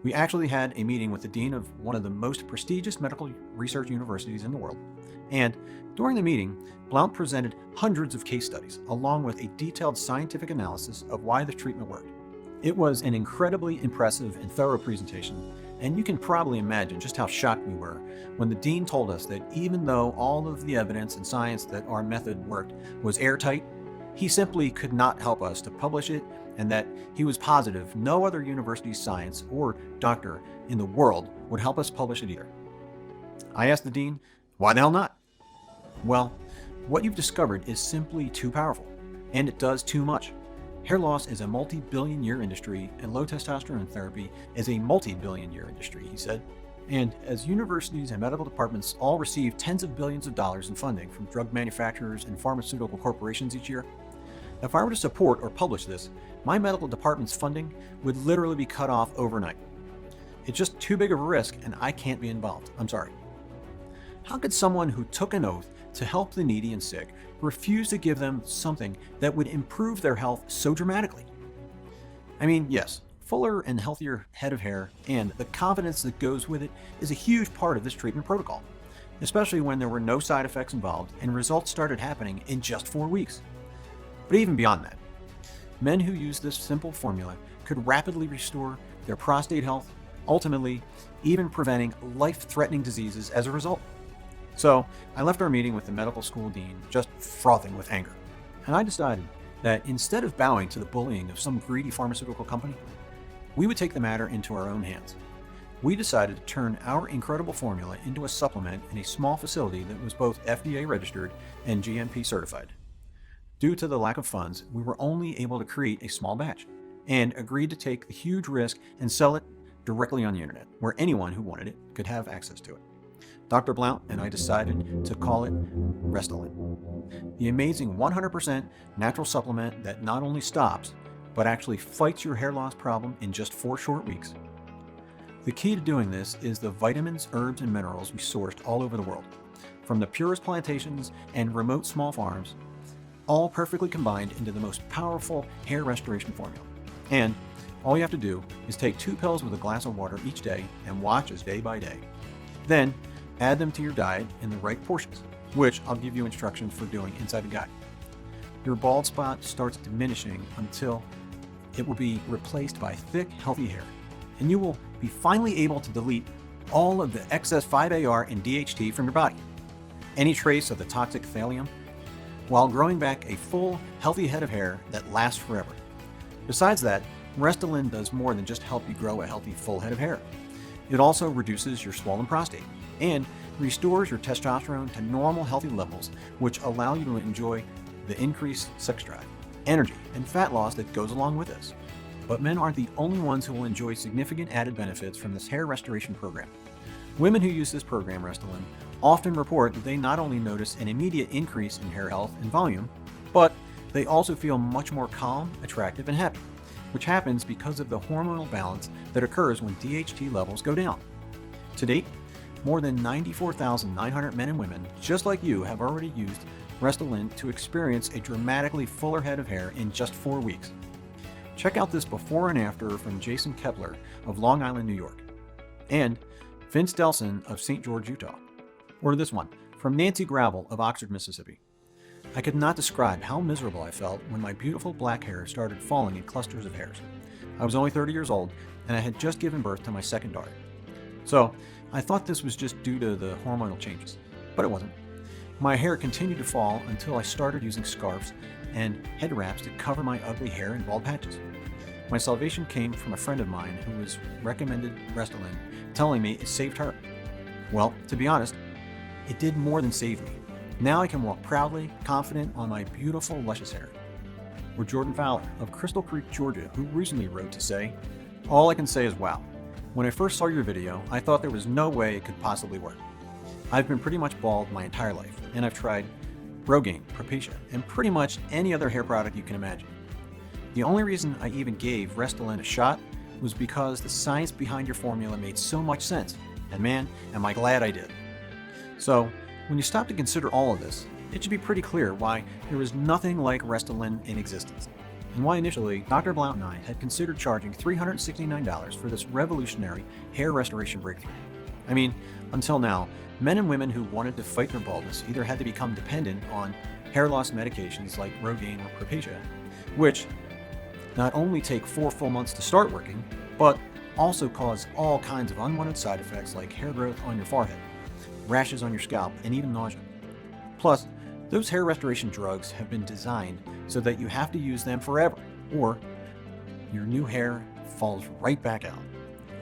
We actually had a meeting with the dean of one of the most prestigious medical research universities in the world, and during the meeting, Blount presented hundreds of case studies along with a detailed scientific analysis of why the treatment worked. It was an incredibly impressive and thorough presentation, and you can probably imagine just how shocked we were when the dean told us that even though all of the evidence and science that our method worked was airtight, he simply could not help us to publish it, and that he was positive no other university science or doctor in the world would help us publish it either. I asked the dean, why the hell not? Well, what you've discovered is simply too powerful, and it does too much. Hair loss is a multi-billion-year industry, and low testosterone therapy is a multi-billion-year industry, he said. And as universities and medical departments all receive tens of billions of dollars in funding from drug manufacturers and pharmaceutical corporations each year, if I were to support or publish this, my medical department's funding would literally be cut off overnight. It's just too big of a risk, and I can't be involved. I'm sorry. How could someone who took an oath to help the needy and sick refuse to give them something that would improve their health so dramatically? I mean, yes, fuller and healthier head of hair and the confidence that goes with it is a huge part of this treatment protocol, especially when there were no side effects involved and results started happening in just 4 weeks. But even beyond that, men who use this simple formula could rapidly restore their prostate health, ultimately even preventing life-threatening diseases as a result. So I left our meeting with the medical school dean just frothing with anger, and I decided that instead of bowing to the bullying of some greedy pharmaceutical company, we would take the matter into our own hands. We decided to turn our incredible formula into a supplement in a small facility that was both FDA registered and GMP certified. Due to the lack of funds, we were only able to create a small batch and agreed to take the huge risk and sell it directly on the internet, where anyone who wanted it could have access to it. Dr. Blount and I decided to call it Restylane, the amazing 100% natural supplement that not only stops, but actually fights your hair loss problem in just 4 short weeks. The key to doing this is the vitamins, herbs, and minerals we sourced all over the world, from the purest plantations and remote small farms, all perfectly combined into the most powerful hair restoration formula. And all you have to do is take 2 pills with a glass of water each day and watch as day by day. Then add them to your diet in the right portions, which I'll give you instructions for doing inside the guide. Your bald spot starts diminishing until it will be replaced by thick, healthy hair, and you will be finally able to delete all of the excess 5-AR and DHT from your body, any trace of the toxic thallium, while growing back a full, healthy head of hair that lasts forever. Besides that, Restylane does more than just help you grow a healthy, full head of hair. It also reduces your swollen prostate and restores your testosterone to normal, healthy levels, which allow you to enjoy the increased sex drive, energy, and fat loss that goes along with this. But men aren't the only ones who will enjoy significant added benefits from this hair restoration program. Women who use this program, Restylane, often report that they not only notice an immediate increase in hair health and volume, but they also feel much more calm, attractive, and happy, which happens because of the hormonal balance that occurs when DHT levels go down. To date, more than 94,900 men and women just like you have already used Restylane to experience a dramatically fuller head of hair in just 4 weeks. Check out this before and after from Jason Kepler of Long Island, New York, and Vince Delson of St. George, Utah. Or this one from Nancy Gravel of Oxford, Mississippi. I could not describe how miserable I felt when my beautiful black hair started falling in clusters of hairs. I was only 30 years old, and I had just given birth to my second daughter. So, I thought this was just due to the hormonal changes, but it wasn't. My hair continued to fall until I started using scarves and head wraps to cover my ugly hair and bald patches. My salvation came from a friend of mine who was recommended Restylane, telling me it saved her. Well, to be honest, it did more than save me. Now I can walk proudly, confident on my beautiful, luscious hair. Or Jordan Fowler of Crystal Creek, Georgia, who recently wrote to say, "All I can say is wow. When I first saw your video, I thought there was no way it could possibly work. I've been pretty much bald my entire life, and I've tried Rogaine, Propecia, and pretty much any other hair product you can imagine. The only reason I even gave Restylane a shot was because the science behind your formula made so much sense, and man, am I glad I did." So, when you stop to consider all of this, it should be pretty clear why there was nothing like Restylane in existence, and why initially Dr. Blount and I had considered charging $369 for this revolutionary hair restoration breakthrough. I mean, until now, men and women who wanted to fight their baldness either had to become dependent on hair loss medications like Rogaine or Propecia, which not only take 4 full months to start working, but also cause all kinds of unwanted side effects like hair growth on your forehead, rashes on your scalp, and even nausea. Plus, those hair restoration drugs have been designed so that you have to use them forever, or your new hair falls right back out.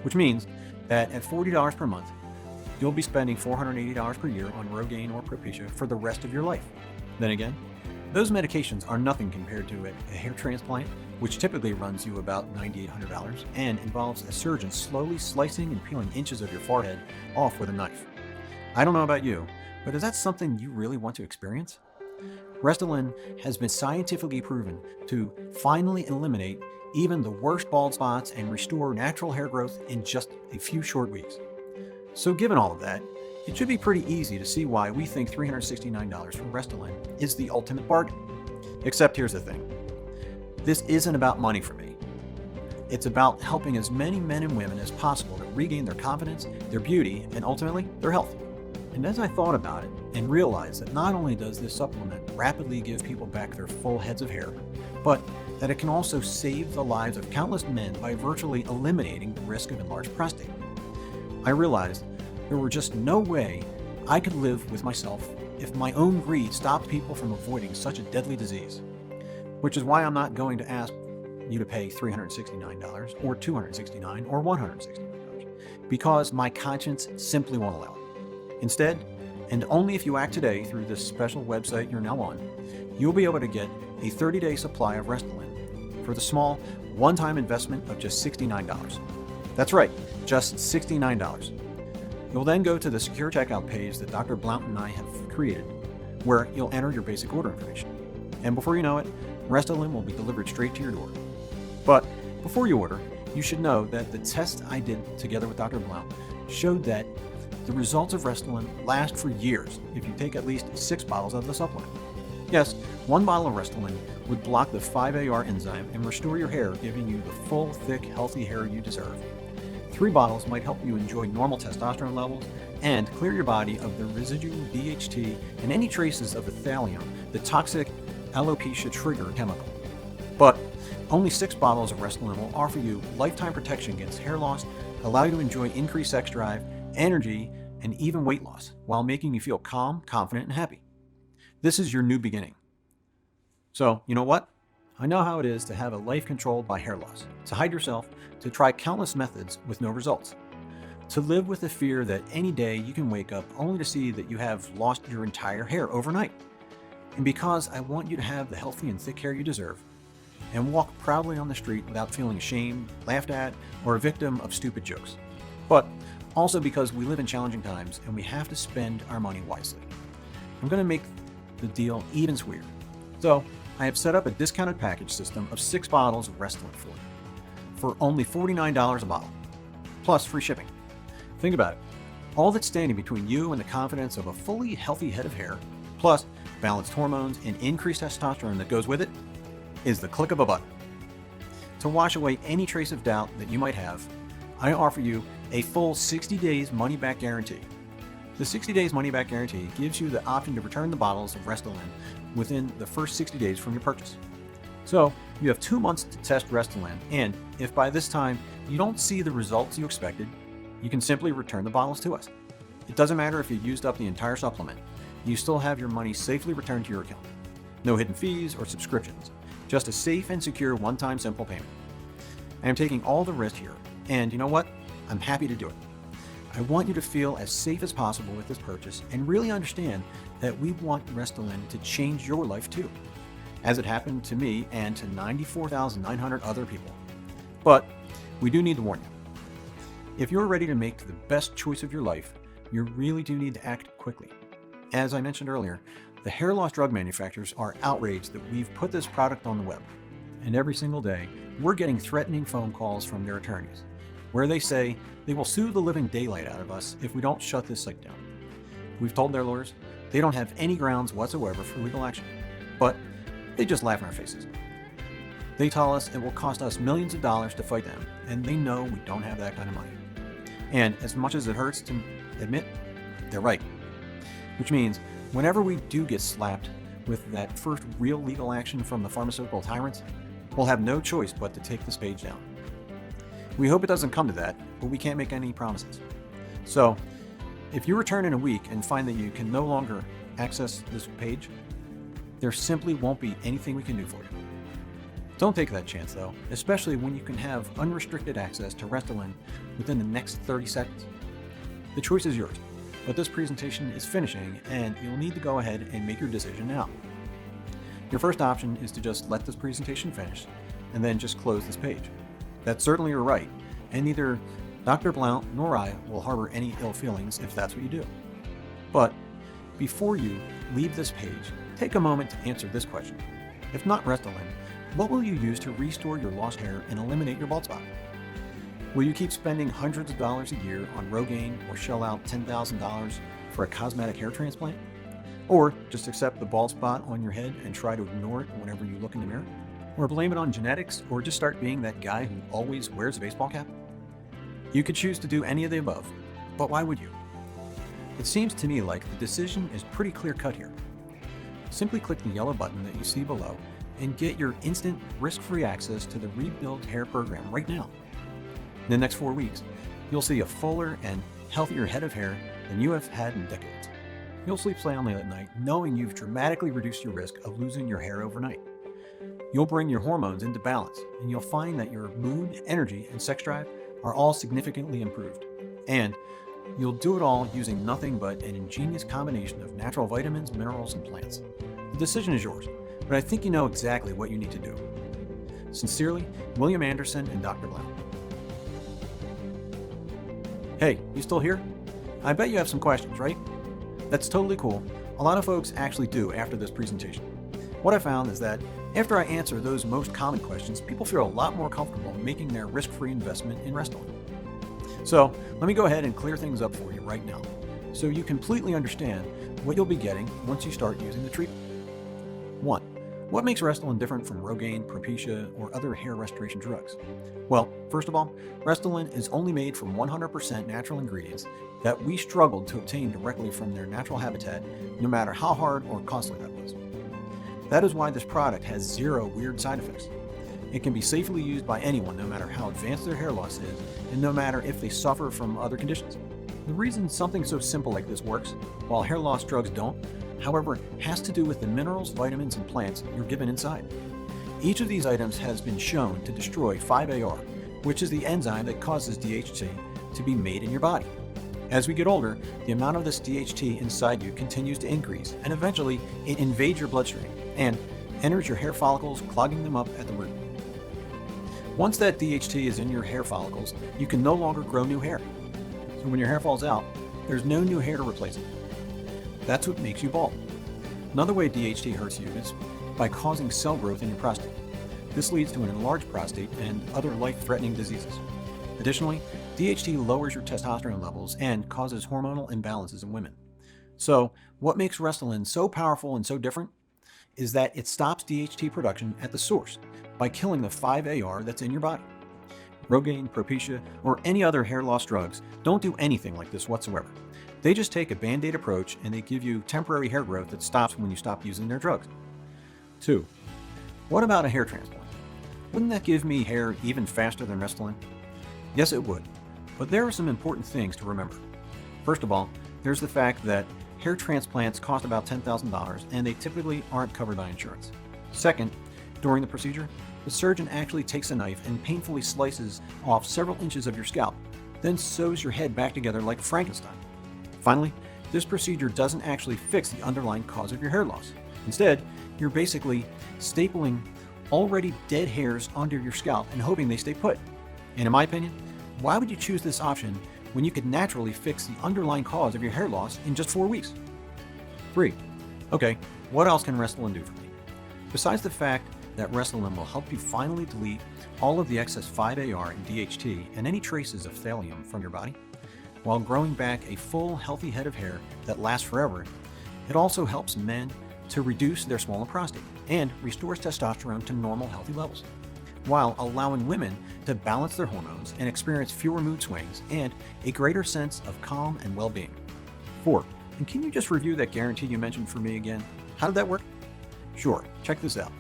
Which means that at $40 per month, you'll be spending $480 per year on Rogaine or Propecia for the rest of your life. Then again, those medications are nothing compared to a hair transplant, which typically runs you about $9,800 and involves a surgeon slowly slicing and peeling inches of your forehead off with a knife. I don't know about you, but is that something you really want to experience? Restylane has been scientifically proven to finally eliminate even the worst bald spots and restore natural hair growth in just a few short weeks. So given all of that, it should be pretty easy to see why we think $369 for Restylane is the ultimate bargain. Except here's the thing. This isn't about money for me. It's about helping as many men and women as possible to regain their confidence, their beauty, and ultimately their health. And as I thought about it and realized that not only does this supplement rapidly give people back their full heads of hair, but that it can also save the lives of countless men by virtually eliminating the risk of enlarged prostate, I realized there were just no way I could live with myself if my own greed stopped people from avoiding such a deadly disease. Which is why I'm not going to ask you to pay $369 or $269 or $169, because my conscience simply won't allow it. Instead, and only if you act today through this special website you're now on, you'll be able to get a 30-day supply of Restylane for the small, one-time investment of just $69. That's right, just $69. You'll then go to the secure checkout page that Dr. Blount and I have created, where you'll enter your basic order information. And before you know it, Restylane will be delivered straight to your door. But before you order, you should know that the test I did together with Dr. Blount showed that the results of Restylane last for years if you take at least 6 bottles of the supplement. Yes, 1 bottle of Restylane would block the 5-AR enzyme and restore your hair, giving you the full, thick, healthy hair you deserve. 3 bottles might help you enjoy normal testosterone levels and clear your body of the residual DHT and any traces of the thallium, the toxic alopecia trigger chemical. But only 6 bottles of Restylane will offer you lifetime protection against hair loss, allow you to enjoy increased sex drive, energy, and even weight loss, while making you feel calm, confident, and happy. This is your new beginning. So, you know what? I know how it is to have a life controlled by hair loss, to hide yourself, to try countless methods with no results, to live with the fear that any day you can wake up only to see that you have lost your entire hair overnight. And because I want you to have the healthy and thick hair you deserve, and walk proudly on the street without feeling ashamed, laughed at, or a victim of stupid jokes. But also because we live in challenging times and we have to spend our money wisely. I'm going to make the deal even sweeter. So I have set up a discounted package system of 6 bottles of Restylane for you for only $49 a bottle, plus free shipping. Think about it. All that's standing between you and the confidence of a fully healthy head of hair, plus balanced hormones and increased testosterone that goes with it, is the click of a button. To wash away any trace of doubt that you might have, I offer you a full 60 days money-back guarantee. The 60 days money-back guarantee gives you the option to return the bottles of Restylane within the first 60 days from your purchase. So you have 2 months to test Restylane, and if by this time you don't see the results you expected, you can simply return the bottles to us. It doesn't matter if you used up the entire supplement. You still have your money safely returned to your account. No hidden fees or subscriptions, just a safe and secure one-time simple payment. I am taking all the risk here, and you know what? I'm happy to do it. I want you to feel as safe as possible with this purchase and really understand that we want Restylane to change your life too, as it happened to me and to 94,900 other people. But we do need to warn you. If you're ready to make the best choice of your life, you really do need to act quickly. As I mentioned earlier, the hair loss drug manufacturers are outraged that we've put this product on the web. And every single day, we're getting threatening phone calls from their attorneys, where they say they will sue the living daylight out of us if we don't shut this site down. We've told their lawyers they don't have any grounds whatsoever for legal action, but they just laugh in our faces. They tell us it will cost us millions of dollars to fight them, and they know we don't have that kind of money. And as much as it hurts to admit, they're right. Which means whenever we do get slapped with that first real legal action from the pharmaceutical tyrants, we'll have no choice but to take this page down. We hope it doesn't come to that, but we can't make any promises. So, if you return in a week and find that you can no longer access this page, there simply won't be anything we can do for you. Don't take that chance though, especially when you can have unrestricted access to Restylane within the next 30 seconds. The choice is yours, but this presentation is finishing and you'll need to go ahead and make your decision now. Your first option is to just let this presentation finish and then just close this page. That's certainly your right, and neither Dr. Blount nor I will harbor any ill feelings if that's what you do. But before you leave this page, take a moment to answer this question. If not Restylane, what will you use to restore your lost hair and eliminate your bald spot? Will you keep spending hundreds of dollars a year on Rogaine or shell out $10,000 for a cosmetic hair transplant? Or just accept the bald spot on your head and try to ignore it whenever you look in the mirror? Or blame it on genetics, or just start being that guy who always wears a baseball cap? You could choose to do any of the above, but why would you? It seems to me like the decision is pretty clear-cut here. Simply click the yellow button that you see below and get your instant, risk-free access to the Rebuild Hair program right now. In the next 4 weeks, you'll see a fuller and healthier head of hair than you have had in decades. You'll sleep soundly at night knowing you've dramatically reduced your risk of losing your hair overnight. You'll bring your hormones into balance, and you'll find that your mood, energy, and sex drive are all significantly improved. And you'll do it all using nothing but an ingenious combination of natural vitamins, minerals, and plants. The decision is yours, but I think you know exactly what you need to do. Sincerely, William Anderson and Dr. Blount. Hey, you still here? I bet you have some questions, right? That's totally cool. A lot of folks actually do after this presentation. What I found is that after I answer those most common questions, people feel a lot more comfortable making their risk-free investment in Restylane. So let me go ahead and clear things up for you right now, so you completely understand what you'll be getting once you start using the treatment. 1. What makes Restylane different from Rogaine, Propecia, or other hair restoration drugs? Well, first of all, Restylane is only made from 100% natural ingredients that we struggled to obtain directly from their natural habitat, no matter how hard or costly that was. That is why this product has 0 weird side effects. It can be safely used by anyone, no matter how advanced their hair loss is, and no matter if they suffer from other conditions. The reason something so simple like this works, while hair loss drugs don't, however, has to do with the minerals, vitamins, and plants you're given inside. Each of these items has been shown to destroy 5-AR, which is the enzyme that causes DHT to be made in your body. As we get older, the amount of this DHT inside you continues to increase, and eventually it invades your bloodstream and enters your hair follicles, clogging them up at the root. Once that DHT is in your hair follicles, you can no longer grow new hair. So when your hair falls out, there's no new hair to replace it. That's what makes you bald. Another way DHT hurts you is by causing cell growth in your prostate. This leads to an enlarged prostate and other life-threatening diseases. Additionally, DHT lowers your testosterone levels and causes hormonal imbalances in women. So, what makes Restylane so powerful and so different is that it stops DHT production at the source by killing the 5-AR that's in your body. Rogaine, Propecia, or any other hair loss drugs don't do anything like this whatsoever. They just take a band-aid approach and they give you temporary hair growth that stops when you stop using their drugs. 2. What about a hair transplant? Wouldn't that give me hair even faster than Restylane? Yes, it would. But there are some important things to remember. First of all, there's the fact that hair transplants cost about $10,000 and they typically aren't covered by insurance. Second, during the procedure, the surgeon actually takes a knife and painfully slices off several inches of your scalp, then sews your head back together like Frankenstein. Finally, this procedure doesn't actually fix the underlying cause of your hair loss. Instead, you're basically stapling already dead hairs onto your scalp and hoping they stay put. And in my opinion, why would you choose this option when you could naturally fix the underlying cause of your hair loss in just 4 weeks? 3. Okay, what else can Restylane do for me? Besides the fact that Restylane will help you finally delete all of the excess 5-AR and DHT and any traces of thallium from your body, while growing back a full, healthy head of hair that lasts forever, it also helps men to reduce their swollen prostate and restores testosterone to normal, healthy levels, while allowing women to balance their hormones and experience fewer mood swings and a greater sense of calm and well-being. 4. And can you just review that guarantee you mentioned for me again? How did that work? Sure, check this out.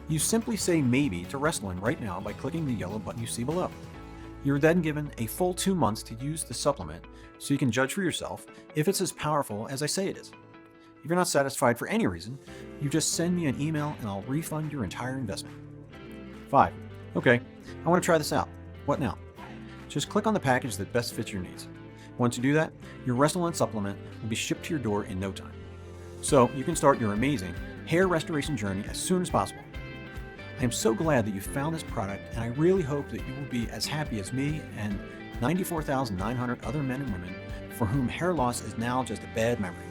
You simply say maybe to Restylane right now by clicking the yellow button you see below. You're then given a full 2 months to use the supplement so you can judge for yourself if it's as powerful as I say it is. If you're not satisfied for any reason, you just send me an email and I'll refund your entire investment. 5. Okay, I want to try this out. What now? Just click on the package that best fits your needs. Once you do that, your Restylane supplement will be shipped to your door in no time. So you can start your amazing hair restoration journey as soon as possible. I am so glad that you found this product, and I really hope that you will be as happy as me and 94,900 other men and women for whom hair loss is now just a bad memory.